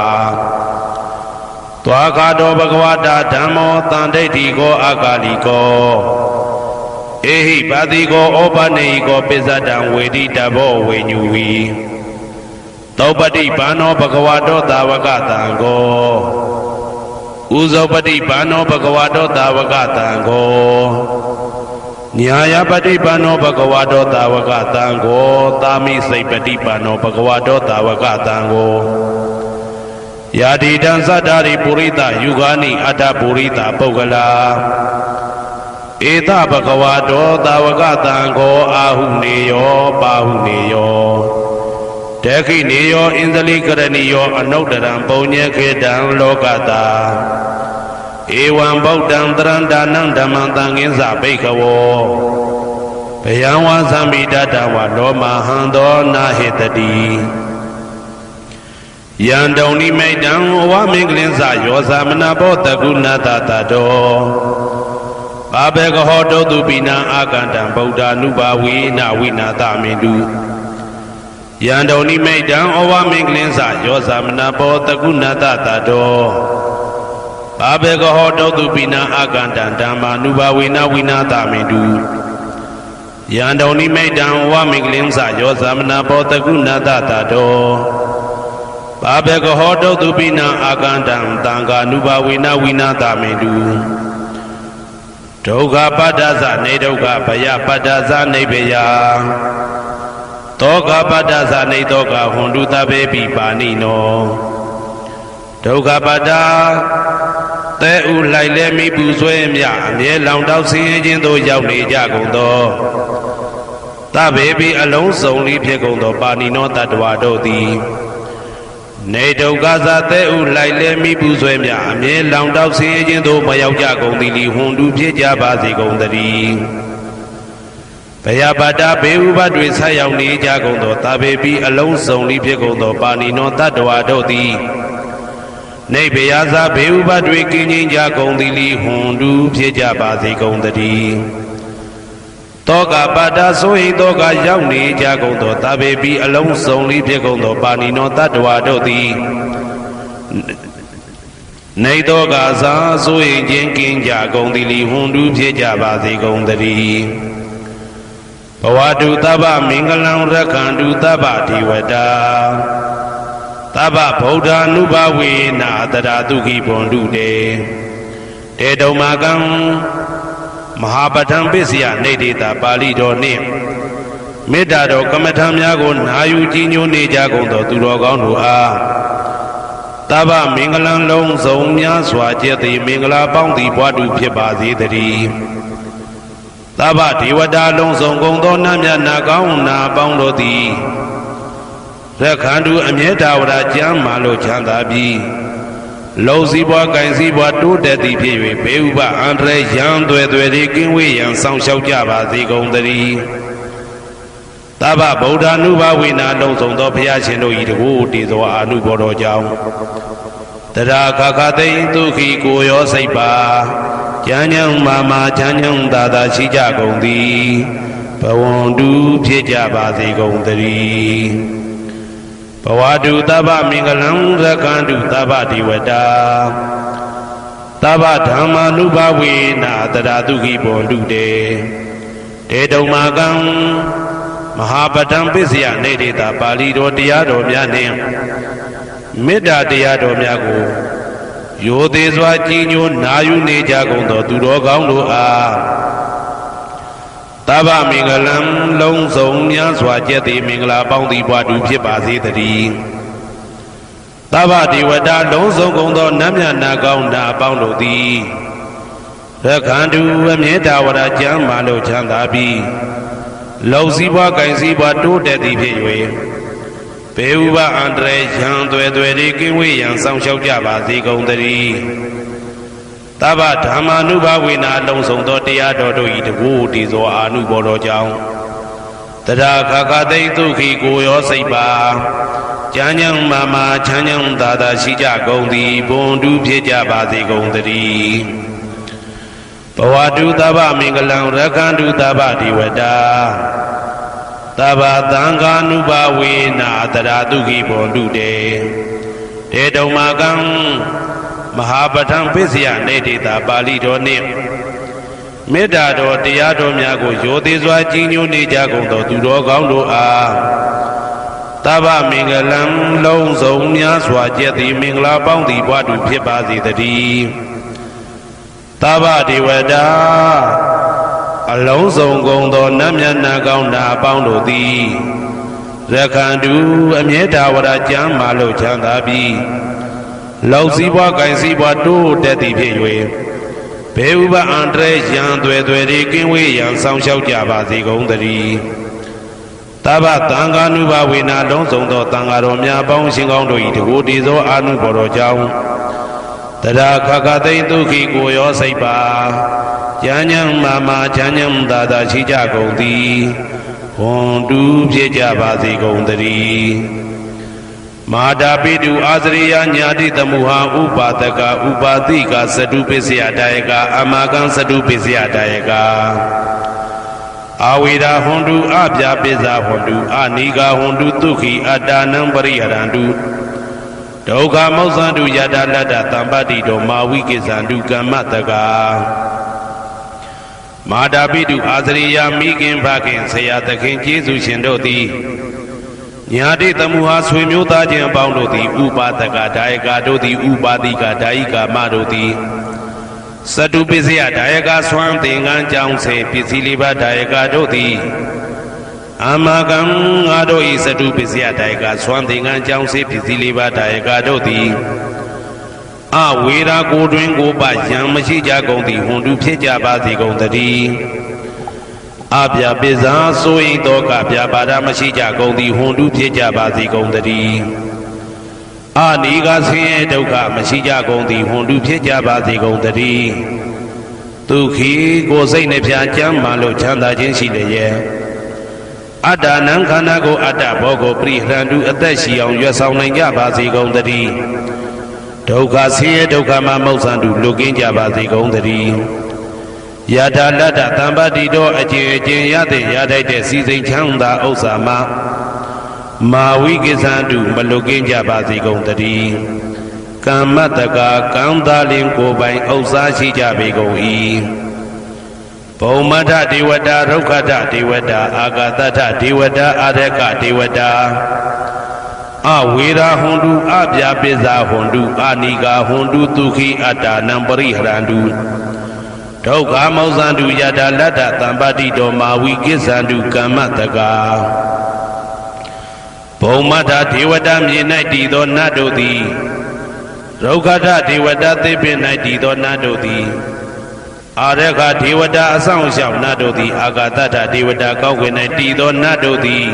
သွားခါတော်ဘဂဝတာဓမ္မောတန်ဒိဋ္ဌိကောအာကာလိကောဧဟိပါတိကောဩပနေဟိကောပိစ္ဆတံဝေတိတဘောဝေညူဝီသောပတိဘာနောဘဂဝတောသာဝကတံကောဥဇောပတိဘာနောဘဂဝတောသာဝကတံကောညာယပတိဘာနောဘဂဝတောသာဝကတံကောသာမိစိတ်ပတိဘာနောဘဂဝတောသာဝကတံကောယာတိတံသတ္တာရိပုရိသယုဂာနိအတ္တပုရိသပုဂ္ဂလာဧတဘဂဝတောသာဝကတံကောအာဟုနေယောပါဟုနေယောတေခိနေယောဣန္ဒလိကရဏီယောအနုတ္တရံပုံညေခေတံလောကတာဧဝံဗုဒ္ဓံတရန္တာနံဓမ္မံသံဃင်းစဘိက္ခဝောဘယံဝါသံမိတတဝလောမဟံသောနာဟေတတိယံတုံနိမိတံဝမင်္ဂလင်းစယောသမနာဘောတကုဏတတတောဘာဘေကဟောတုတုပိနံအာကန္တံဗုဒ္ဓ ानु ဘာဝေနဝိနာသမင်တုယံတုံနိမိတံဩဝမင်္ဂလင်းစယောသမနာဘောတကုဏတတတောဘာဘေကဟောတုတုပိနံအာကန္တံဓမ္မာနုဘာဝေနဝိနာသမင်တုယံတုံနိမိတံဩဝမင်္ဂလင်းစယောသမနာဘောတကုဏတတတောဘာဘေကဟောတုတုပိနံအာကန္တံတံဃာနုဘာဝေနဝိနာသမင်တုဒုက္ခပတ္တဇနေဒုက္ခဘယပတ္တဇနေဘယသောကပတ္တဇနေသောကဟွန်တုတဘေပိပါဏိနောဒုက္ခပတ္တသဲဥလိုက်လဲမိပူဆွဲမြအမြဲလောင်တောက်ဆင်းရဲခြင်းသို့ရောက်နေကြကုန်သောသဗ္ဗေပိအလုံးစုံဤဖြစ်ကုန်သောပါဏိနောတတ္တဝါတို့သည်နေဒုက္ခဇာသဲဥလိုက်လဲမိပူဆွဲမြအမြဲလောင်တောက်ဆင်းရဲခြင်းသို့မရောက်ကြကုန်သည်လီဟွန်တုဖြစ်ကြပါစေကုန်သတည်းဘယပါတာဘေဥပတွေဆက်ရောက်နေကြကုန်သောသဗ္ဗေပိအလုံးစုံဤဖြစ်ကုန်သောပါဏိနောတတ္တဝါတို့သည်နေဘယဇာဘေဥပတွေကင်းခြင်းကြကုန်သည်လီဟွန်တုဖြစ်ကြပါစေကုန်သတည်းတောကပါတာဆိုဟိတောကရောက်နေကြကုန်သောသဗ္ဗေပိအလုံးစုံဤဖြစ်ကုန်သောပါဏိနောတတ္တဝါတို့သည်နေတောကသာဆိုဟိခြင်းကင်းကြကုန်သည်လီဟွန်တုဖြစ်ကြပါစေကုန်သတည်းဘဝတုသဗ္ဗမင်္ဂလံရက္ခန္တုသဗ္ဗဒေဝတာသဗ္ဗဗုဒ္ဓ ानु ဘာဝေနအတရာတုခိဘွန်တုတေတေတုံမာကံမဟာပဋ္ဌံပစ္စယနေတေတာပါဠိတော်နှင့်မေတ္တာတော်ကမ္မထံများကိုနာယူကြည်ညိုနေကြကုန်သောသူတော်ကောင်းတို့အားသဗ္ဗမင်္ဂလံလုံးစုံများစွာကျက်သည်မင်္ဂလာပေါင်းသည်ဘွားတူဖြစ်ပါစေတည်းသဗ္ဗဒေဝတာလုံးစုံကုန်သောနတ်မြတ်နာကောင်းနာပေါင်းတို့သည်ရက္ခန္တုအမြဲတဝရကျမ်းမာလို့ချမ်းသာပြီးလုံစည်းပွားကင်စည်းပွားတိုးတက်သည်ဖြစ်၍ဘေဥပအန္တရာယ်ရန်သွဲသွဲတွေကင်းဝေးရန်ဆောင်ရှောက်ကြပါစေကုန်သတည်းသဗ္ဗဗုဒ္ဓ ानु ဘာဝေနလုံးစုံသောဘုရားရှင်တို့၏တကူတည်သောအာနုဘောတော်ကြောင့်တရာခခသိဒုက္ခိကိုရောစိတ်ပါကျမ်းညံမာမာချမ်းညံသာသာရှိကြကုန်သည် ဘဝန္တုဖြစ်ကြပါစေကုန်သတည်းဘဝတုသဗ္ဗမင်္ဂလံရက္ခန္တုသဗ္ဗဒေဝတာသဗ္ဗဓမ္မာနုဘဝေနာတရာတုခိဘွန်တုတေတေတုံမာကံမဟာပတံပစ္စယနေတေတာပါဠိတော်တရားတော်များနှင့်မေတ္တာတရားတော်များကိုရိုသေစွာကြည်ညိုနာယူနေကြကုန်သောသူတော်ကောင်းတို့အားသဗ္ဗမင်္ဂလံလုံးစုံများစွာကျက်သည်မင်္ဂလာပေါင်းသည်ဘွားတူဖြစ်ပါစေတည်းသဗ္ဗဒေဝတာလုံးစုံကုန်သောနတ်မြတ်နာကောင်းနာပေါင်းတို့သည်ရက္ခန္တုအမြဲတာဝရကျမ်းမာလို့ချမ်းသာပြီးလုံစည်းပွားကင်စည်းပွားတိုးတက်သည်ဖြစ်၍ဘေဥပအန္တရာယ်ရန်သွဲသွဲတွေကင်းဝေးရန်ဆောင်ရှောက်ကြပါစေကုန်သတည်းသဗ္ဗဓမ္မာနုဘဝေနာလုံးစုံသောတရားတော်တို့၏တကူတည်သောအာနုဘော်တော်ကြောင့်တရာခခသိဒုက္ခိကိုရောစိတ်ပါကျမ်းညံမာမာချမ်းညံသာသာရှိကြကုန်သည်ဘွန်တုဖြစ်ကြပါစေကုန်သတည်းဘဝတုသဗ္ဗမင်္ဂလံရက္ခန္တုသဗ္ဗဒေဝတာသဗ္ဗသံဃာနုဘဝေနာတရာတုခိဘွန်တုတေတေတုံမာကံမဟာပဋ္ဌံပစ္စယနေတေတာပါဠိတော်နှင့်မေတ္တာတော်တရားတော်များကိုရိုသေစွာကြည်ညိုနေကြကုန်သောသူတော်ကောင်းတို့အားသဗ္ဗမင်္ဂလံလုံးစုံများစွာကျက်သည်မင်္ဂလာပေါင်းသည်ဘွားတူဖြစ်ပါစေတည်းသဗ္ဗဒေဝတာအလုံးစုံကုန်သောနတ်မြတ်နာကောင်းနာပေါင်းတို့သည်ရက္ခန္တုအမြဲတာဝရကျမ်းမာလို့ချမ်းသာပြီးလောက်စည်းပွားကင်စည်းပွားတိုးတက်သည်ဖြစ်၍ဘေဥပအန္တရာယ်ရန်သွဲသွဲတွေကင်းဝေးရန်ဆောင်ရှောက်ကြပါစေကုန်သတည်းသဗ္ဗသံဃာနုဘဝေနာလုံးစုံသောသံဃာတော်များပေါင်းရှင်ကောင်းတို့၏တကူတည်သောအာနုဘော်တော်ကြောင့်တရာခခသိဒုက္ခိကိုရောစိတ်ပါကျမ်းညံမာမာချမ်းညံသာသာရှိကြကုန်သည်ဘွန်တူဖြစ်ကြပါစေကုန်သတည်းမာတာပိတုအာသရိယညာတိတမုဟာဥပါဒကဥပါတိကသတုပစ္စယတာယကအမကံသတုပစ္စယတာယကအာဝေရာဟွန်တုအပြာပိဇာဟွန်တုအနိဂါဟွန်တုတုခိအတ္တနံပရိဟရန္တုဒုက္ခမောဇ္ဇန္တုယတာလတ္တတံပတ္တိတောမာဝိကိဇန္တုကမ္မတကာမာတာပိတုအာသရိယမိခင်ဖခင်ဆရာသခင်ကျေးဇူးရှင်တို့သည်ညာတိတမုဟာဆွေမျိုးသားချင်းအပေါင်းတို့သည်ဥပါဒကဒါယကတို့သည်ဥပါတိကဒါယိကာမတို့သည်သတုပစ္စယဒါယကဆွမ်းသင်္ကန်းကြောင်းစေပစ္စည်းလေးပါးဒါယကတို့သည်အမကံငါတို့ဤသတုပစ္စယဒါယကဆွမ်းသင်္ကန်းကြောင်းစေပစ္စည်းလေးပါးဒါယကတို့သည်အဝေရာကိုတွင်ကိုပယံမရှိကြကုန်သည်ဟွန်တုဖြစ်ကြပါစေကုန်သတည်းအပြာပိဇာဆိုရင်တော့ကပြာပါဒမရှိကြကုန်သည်ဟွန်တုဖြစ်ကြပါစေကုန်သတည်းအနိဂါဆင်းရဲဒုက္ခမရှိကြကုန်သည်ဟွန်တုဖြစ်ကြပါစေကုန်သတည်းဒုက္ခိကိုယ်စိတ်နှပြကျမ်းမာလို့ချမ်းသာခြင်းရှိလျက်အတ္တနံခန္ဓာကိုအတ္တဘောကိုပရိဟရန္တုအသက်ရှိအောင်ရွတ်ဆောင်နိုင်ကြပါစေကုန်သတည်းဒုက္ခဆင်းရဲဒုက္ခမှာမောက္ခန္တုလွတ်ကင်းကြပါစေကုန်သတည်းယထာလတ္တတံပတ္တိတောအကျဉ်အကျဉ်ရတဲ့ရထိုက်တဲ့စီစိန်ချမ်းသာဥစ္စာမှာမာဝိကိသန္တုမလွတ်ကင်းကြပါစေကုန်သတည်းကမ္မတကာကံသာလင်ကိုယ်ပိုင်ဥစ္စာရှိကြပေကုန်၏ဘုံမထဒေဝတာရုက္ခထဒေဝတာအာဂတထဒေဝတာအာရကဒေဝတာအဝေရာဟွန်တုအပြာပိဇာဟွန်တုအာနိဂါဟွန်တုဒုက္ခိအတ္တနံပရိဟရန္တုဒုက္ခမောဇ္ဇန္တုယတာလတ္တတံပတ္တိတောမာဝိကိဇန္တုကမ္မတကာဘုံမထဒေဝတာမြေ၌တည်သောနတ်တို့သည်ရုက္ခထဒေဝတာသေပင်၌တည်သောနတ်တို့သည်အာရခဒေဝတာအဆောင်ရှောက်နတ်တို့သည်အာဂတထဒေဝတာကောက်ွယ်၌တည်သောနတ်တို့သည်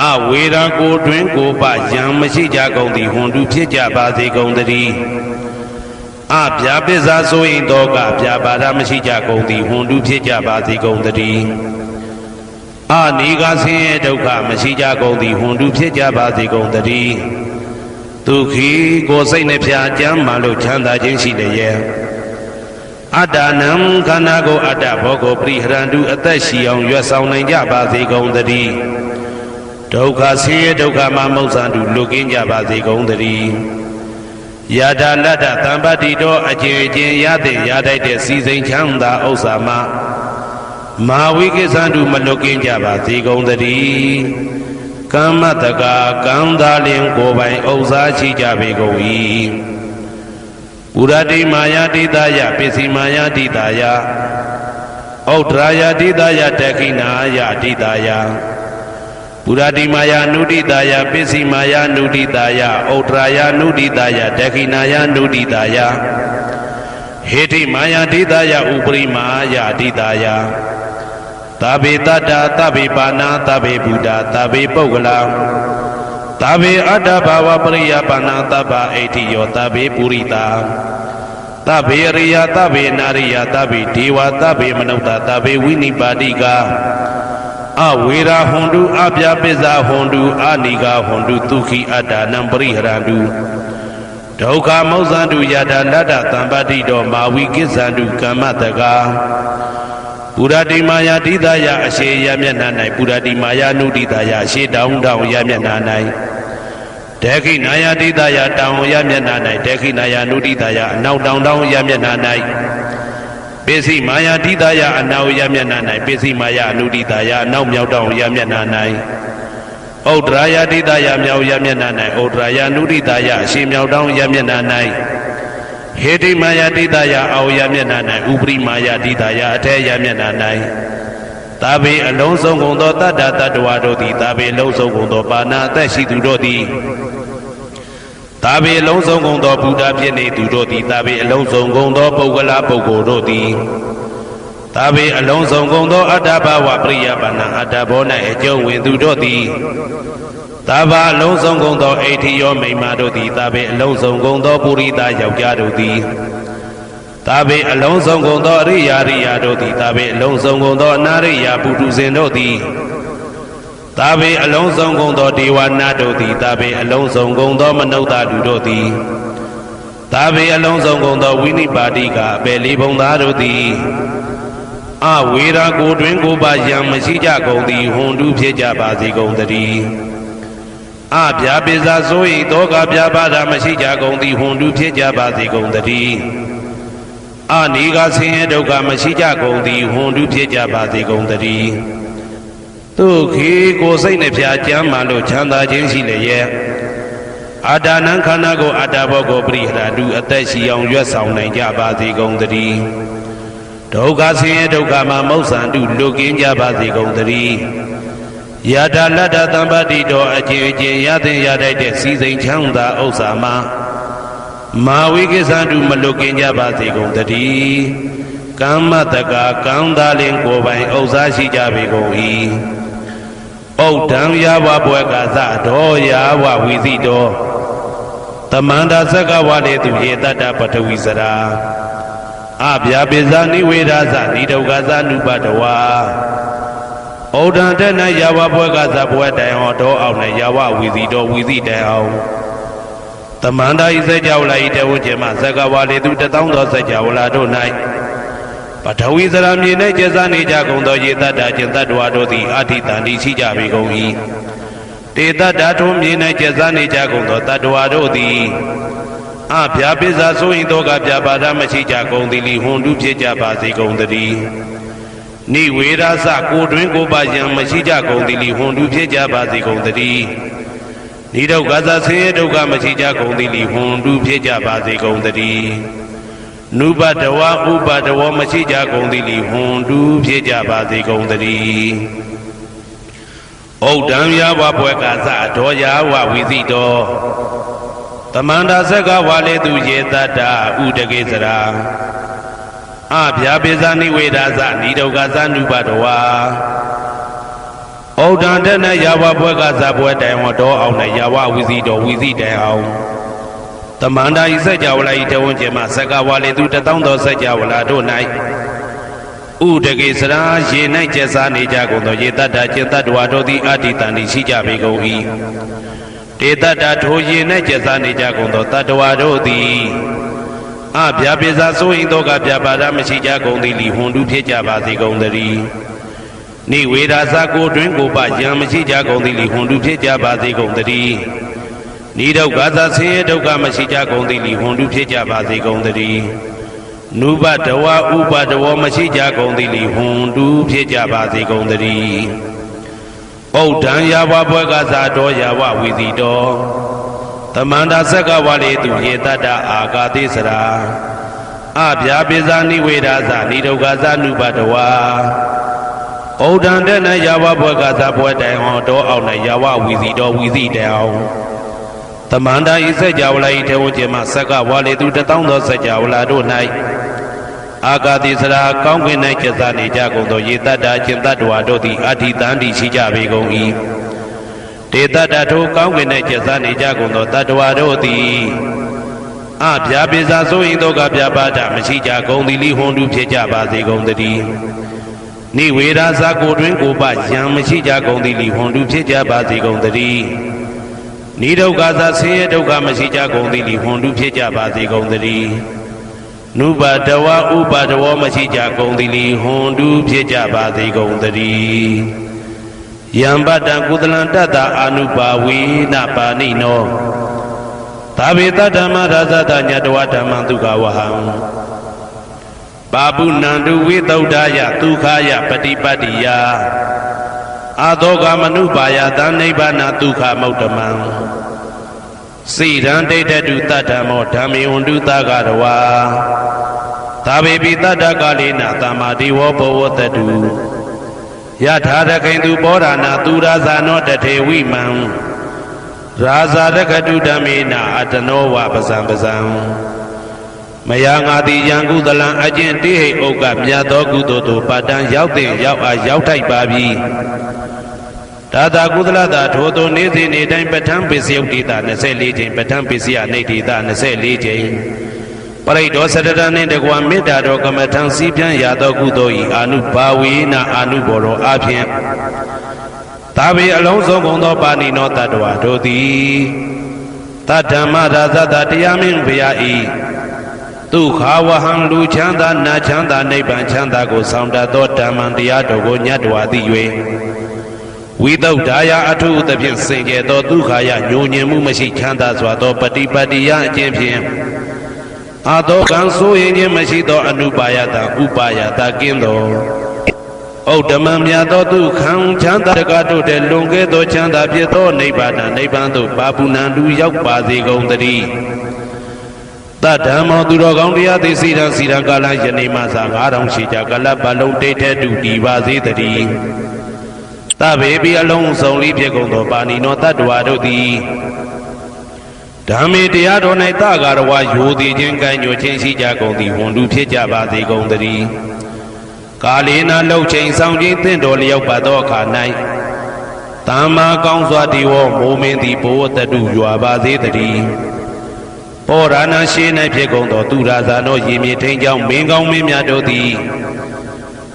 အဝေရာကိုတွင်ကိုပယံမရှိကြကုန်သည်ဟွန်တုဖြစ်ကြပါစေကုန်သတည်းအပြာပိဇာဆိုရင်တော့ကပြာပါဒမရှိကြကုန်သည်ဟွန်တုဖြစ်ကြပါစေကုန်သတည်းအနိဂါဆင်းရဲဒုက္ခမရှိကြကုန်သည်ဟွန်တုဖြစ်ကြပါစေကုန်သတည်းဒုက္ခိကိုယ်စိတ်နှပြကျမ်းမာလို့ချမ်းသာခြင်းရှိလျက် အတ္တနံခန္ဓာကိုယ်အတ္တဘောကိုပရိဟရန္တုအသက်ရှိအောင်ရွတ်ဆောင်နိုင်ကြပါစေကုန်သတည်းဒုက္ခဆင်းရဲဒုက္ခမှမုတ်ဆန်တုလွတ်ကင်းကြပါစေကုန်သတည်းယတာလတ္တသံပတ္တိတော်အကျဉ်းချင်းရတဲ့ရတိုက်တဲ့စီစိန်ချမ်းသာဥစ္စာမှမာဝိကိသန္တုမလွတ်ကင်းကြပါစေကုန်သတည်းကမ္မတကာကံသာလင်ကိုယ်ပိုင်ဥစ္စာရှိကြပေကုန်၏ပုရတိမာယာတိတယပစ္စည်းမာယာတိတယဩဒရာယတိတယတခိနာယတိတယပုရတိမာယာနုတိတယပစ္စည်းမာယာနုတိတယဩဒရာယနုတိတယတခိနာယနုတိတယဟေတိမာယာတိတယဥပရိမာယတိတယသဗ္ဗေတတ္တာသဗ္ဗေပါဏာသဗ္ဗေဘုဒ္ဓသဗ္ဗေပုဂ္ဂလာသဗ္ဗေအတ္တဘာဝပရိယပါဏာသဗ္ဗဣတိယောသဗ္ဗေပုရိတာသဗ္ဗေရိယသဗ္ဗေနာရိယသဗ္ဗေဒေဝသဗ္ဗေမနုဿသဗ္ဗေဝိနိပါတိကအဝေရာဟွန်တုအပြပိစ္ဆာဟွန်တုအနိဂဟွန်တုဒုက္ခိအတ္တနံပရိဟရန္တုဒုက္ခမောဇ္ဇန္တုယတာလတ္တသံပတ္တိတော်မာဝိကိစ္ဆန္တုကမ္မတကာပုရတိမာယာတိတယအရှိယမျက်နှာ၌ပုရတိမာယာနုတိတယအရှိတောင်းတောင်းယမျက်နှာ၌ဒေခိနာယာတိတယတောင်းယမျက်နှာ၌ဒေခိနာယာနုတိတယအနောက်တောင်းတောင်းယမျက်နှာ၌ပိစိမာယာတိတယအနောက်ယမျက်နှာ၌ပိစိမာယာနုတိတယအနောက်မြောက်တောင်းယမျက်နှာ၌ဩဒရာယာတိတယမြောက်ယမျက်နှာ၌ဩဒရာယာနုတိတယအရှိမြောက်တောင်းယမျက်နှာ၌ဟေတိမာယာတိတယအောယမျက်နှာ၌ဥပရိမာယာတိတယအထေယမျက်နှာ၌သာဘေအလုံးစုံကုန်သောတတ္တတတ္တဝါတို့သည်သာဘေအလုံးစုံကုန်သောပါဏာအသက်ရှိသူတို့သည်သာဘေအလုံးစုံကုန်သောဘုရားဖြစ်နေသူတို့သည်သာဘေအလုံးစုံကုန်သောပုဂ္ဂလပုဂ္ဂိုလ်တို့သည်သာဘေအလုံးစုံကုန်သောအတ္တဘဝပရိယပါဏာအတ္တဘော၌အကျုံးဝင်သူတို့သည်သာဘာအလုံးစုံကုန်သောအိဋ္ဌိယောမိမ္မာတို့သည်သာဘေအလုံးစုံကုန်သောပုရိသယောက်ျားတို့သည်သာဘေအလုံးစုံကုန်သောအရိယာရိယာတို့သည်သာဘေအလုံးစုံကုန်သောအနာရိယာပုထုဇဉ်တို့သည်သာဘေအလုံးစုံကုန်သောဒေဝနာတို့သည်သာဘေအလုံးစုံကုန်သောမနုဿလူတို့သည်သာဘေအလုံးစုံကုန်သောဝိနိပါတိကအပေလေးဘုံသားတို့သည်အဝေရာကိုတွင်ကိုပါယံမရှိကြကုန်သည်ဟွန်တုဖြစ်ကြပါစေကုန်သတည်းအပြာပိဇာဆို၏တောကပြပါဒမရှိကြကုန်သည်ဟွန်တုဖြစ်ကြပါစေကုန်သတည်းအနိဂဆင်းရဲဒုက္ခမရှိကြကုန်သည်ဟွန်တုဖြစ်ကြပါစေကုန်သတည်းသူခေကိုစိတ်နှဖျားကြမ်းမှလို့ချမ်းသာခြင်းရှိလျက်အာတာနံခန္ဓာကိုအတ္တဘောကိုပရိဟရတုအသက်ရှိအောင်ရွတ်ဆောင်နိုင်ကြပါစေကုန်သတည်းဒုက္ခဆင်းရဲဒုက္ခမှမုတ်ဆန်တုလွတ်ကင်းကြပါစေကုန်သတည်းယတာလတ္တသံပတ္တိတော်အကျဉ်းချင်းရတဲ့ရတိုက်တဲ့စီစိန်ချမ်းသာဥစ္စာမှမာဝိကိသန္တုမလွတ်ကင်းကြပါစေကုန်သတည်းကမ္မတကာကံသာလင်ကိုယ်ပိုင်ဥစ္စာရှိကြပေကုန်၏ဩဒံယာဝဘွယ်ကသတော်ယာဝဝီစီတော်တမန္တာသက္ကဝလေသူယေတတ္တပထဝီစရာအဗျာပိဇာနိဝေဒသနိဒုက္ခသနုပတဝါဩဒံတဲ့၌ယာဝဘွယ်ကသဘွယ်တိုင်ဟောတော်အောင်၌ယာဝဝီစီတော်ဝီစီတိုင်အောင်တမန္တာဤစကြောလာဤတဝကျမသက္ကဝလေသူတသောသောစကြောလာတို့၌ပထဝီစရာမြေ၌ကျဇာနေကြကုန်သောယေတ္တကျင်တ္တဝါတို့သည်အာထိတန်တိရှိကြပေကုန်၏တေတ္တထုံးမြေ၌ကျဇာနေကြကုန်သောတတ္တဝါတို့သည်အဗျာပိဇာဆိုရင်တော့ကဗျာပါဒမရှိကြကုန်သည်လီဟွန်တုဖြစ်ကြပါစေကုန်သတည်းနိဝေရသကိုတွင်ကိုပါယံမရှိကြကုန်သည်လီဟွန်တုဖြစ်ကြပါစေကုန်သတည်းနိဒုက္ခသဆင်းရဲဒုက္ခမရှိကြကုန်သည်လီဟွန်တုဖြစ်ကြပါစေကုန်သတည်းနုပတဝဥပတဝမရှိကြကုန်သည်လီဟွန်တုဖြစ်ကြပါစေကုန်သတည်းဩဒံယာဝဘွယ်ကသဒောယာဝဝီစီတော်တမန္တာသက္ကဝါလေသူယေတတ္တဥဒကေစရာအဗျာပိဇာနိဝေဒသနိဒုက္ခသနုပတဝါဩဒံတဲ့၌ယာဝဘွယ်ကသဘွယ်တိုင်ဟောတော်အောင်၌ယာဝဝီစီတော်ဝီစီတိုင်အောင်တမန္တာဤစัจ java လာဤတဝန်းကျင်မှသက္ကဝါလေသူတသောသောစัจ java လာတို့၌ဥဒကေစရာရေ၌ကျက်စားနေကြကုန်သောယေတ္တကျင်တ္တဝါတို့သည်အာတိတန်တိရှိကြပေကုန်၏တေတ္တထိုရေ၌ကျက်စားနေကြကုန်သောတတ္တဝါတို့သည်အ ဗျာပိစာစိုးရင်တော့ကဗျာပါဒမရှိကြကုန်သည်လီဟွန်တူဖြစ်ကြပါစေကုန်သတည်းနိဝေဒာစာကိုတွင်ကိုပယံမရှိကြကုန်သည်လီဟွန်တူဖြစ်ကြပါစေကုန်သတည်းနိဒုက္ခသာဆင်းရဲဒုက္ခမရှိကြကုန်သည်လီဟွန်တူဖြစ်ကြပါစေကုန်သတည်းနုပတဝဥပတဝမရှိကြကုန်သည်လီဟွန်တူဖြစ်ကြပါစေကုန်သတည်းဩဒံယာဝဘွဲကသာတော်ယာဝဝီစီတော်သမန္တာဆက်ကဝါလေသူရေတတ္တအာဂါတိစရာအဗျာပိဇာနိဝေဒာဇာနိဒုက္ခဇာနုပတဝါဩဒံတဲ့နဲ့ယာဝဘွဲကသာဘွဲတိုင်အောင်တော်အောင်နဲ့ယာဝဝီစီတော်ဝီစီတိုင်အောင်သမန္တာဤစက်ကြဝဠာဤထေဝကျမဆက်ကဝါလေသူတထောင်သောစက်ကြဝဠာတို့၌အာဂါတိစရာကောင်းကင်၌ကျက်စားနေကြကုန်သောရေတတ္တအရှင်တတ္တဝါတို့သည်အဋ္ဌိတန်တိရှိကြပေကုန်၏ဒေတတ္တထိုကောင်းကင်၌ကျက်စားနေကြကုန်သောတတ္တဝါတို့သည်အဗျာပိစာဆိုရင်တော့ကဗျာပါဒမရှိကြကုန်သည်လိဟွန်တူဖြစ်ကြပါစေကုန်သတည်းနိဝေဒာစာကိုတွင်ကိုပယံမရှိကြကုန်သည်လိဟွန်တူဖြစ်ကြပါစေကုန်သတည်းနိဒုက္ခသာဆင်းရဲဒုက္ခမရှိကြကုန်သည်လိဟွန်တူဖြစ်ကြပါစေကုန်သတည်းနုပါတဝဥပါတဝမရှိကြကုန်သည်လိဟွန်တူဖြစ်ကြပါစေကုန်သတည်းယံပတ္တံကုသလံတတ္တအာနုပါဝေနပါဏိနောသာဝေတဓမ္မရာဇတညတဝဓမ္မံဒုက္ခဝဟံပါပုဏ္ဏတုဝိသုဒ္ဓယဒုက္ခယပฏิပတ္တိယအာသောကမနုပါယသနိဗ္ဗာနဒုက္ခမௌတ္တမံစိရံဒိဋ္ဌတုတတ္တမောဓမ္မေဝန္တုသကရဝါသာဝေပိတတ္တကာလေနသမ္မာတိဝဘောဝတတုယထာရခိန်သူဘောဓာနာသူရာဇာနောတထေဝိမံရာဇာရခတုဓမ္မေနအတနောဝပဇံပဇံမယငါတိယံကုသလံအကျင့်တိဟိဥက္ကမြတ်သောကုသိုလ်တို့ပါတံရောက်တဲ့ရောက်အားရောက်ထိုက်ပါပြီဒါသာကုသလတာထိုသို့နေ့စဉ်နေ့တိုင်းပဋ္ဌာန်းပိစယုတ်တိတာ24ချိန်ပဋ္ဌာန်းပိစယနေတိတာ24ချိန်ပရိဒောစတတနှင့်တကွာမေတ္တာတော်ကမ္မထံစီးပြန်ရသောကုသိုလ်ဤအာနုဘာဝေနအာနုဘောရောအဖြင့်သာဝေအလုံးစုံကုန်သောပါဏိနောတတ္တဝါတို့သည်တတ္ဓမ္မရာဇတတရားမင်းဘုရားဤဒုက္ခဝဟံလူချမ်းသာနာချမ်းသာနိဗ္ဗာန်ချမ်းသာကိုဆောင်တတ်သောဓမ္မံတရားတော်ကိုညတ်တော်သိ၍ဝိသုဒ္ဓါယအထုသဖြင့်စင်ကြယ်သောဒုက္ခယညိုညင်မှုမရှိချမ်းသာစွာသောပฏิပတ္တိယအကျင့်ဖြင့်အာသောကံဆိုရင်ခြင်းမရှိသောအနုပါယတဥပါယတကင်းသောဩဓမံမြတ်သောဒုက္ခံချမ်းသာတကတို့တဲ့လွန်ကဲသောချမ်းသာဖြစ်သောနိဗ္ဗာန်နိဗ္ဗာန်သို့ပါပုဏ္ဏတူရောက်ပါစေကုန်သတည်းတတ္တမောသူတော်ကောင်းတရားသိစီရန်ကာလယနေ့မှသာ9000ရှိကြကလပ်ပလုံးတိတ်ထဲတူတည်ပါစေတည်းသဗ္ဗေပိအလုံးစုံလေးဖြစ်ကုန်သောပါဏိနောတတ္တဝါတို့သည်ဓမ္မေတရားတော်၌တကာရဝယိုသည်ခြင်းကံညွှန်ခြင်းရှိကြကုန်သည်ဝန်တူဖြစ်ကြပါစေကုန်သတည်းကာလေနာလှုပ်ချိန်ဆောင်ခြင်းတင့်တော်လျောက်ပါသောအခါ၌သမ္မာကောင်းစွာတည်ဝမိုးမင်းသည်ဘဝတတုရွာပါစေတည်းပောရဏရှိ၌ဖြစ်ကုန်သောသူရာဇာနောရေမြေထိန်ကြောင့်မင်းကောင်းမင်းများတို့သည်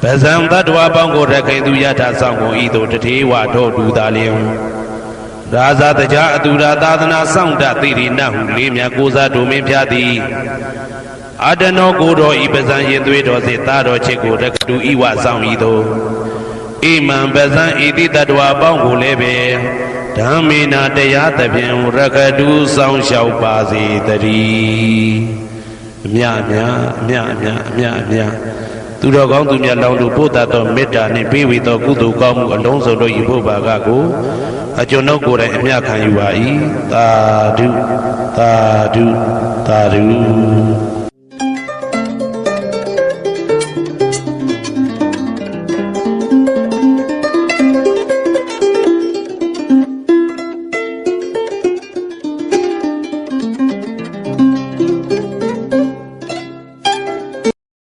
ပဇံတတ္တဝါပေါင်းကိုရခိုင်သူယထာဆောင်ကုန်ဤသို့တထေဝတို့တူသာလျင်ရာဇာတကြားအတူရာသာသနာဆောင်တသိရိနဟုလေးမြတ်ကိုစားတို့မင်းဖျားသည်အတနောကိုတော်ဤပဇံရင်သွေးတော်စေသားတော်ချစ်ကိုရကတူဤဝဆောင်ဤသို့ဣမံပဇံဤတိတတ္တဝါပေါင်းကိုလည်းပဲဓမ္မေနာတရားသဖြင့်ရကတူဆောင်လျှောက်ပါစေတည်းအမြအမြသူတော်ကောင်းသူမြတ်လောင်းတို့ပို့တတ်သောမေတ္တာနှင့်ပေးဝေသောကုသိုလ်ကောင်းမှုအလုံးစုံတို့ဤဘုဘာကကိုအကျွန်ုပ်ကိုယ်တိုင်အမြခံယူပါ၏သာဓုသာဓုသာဓု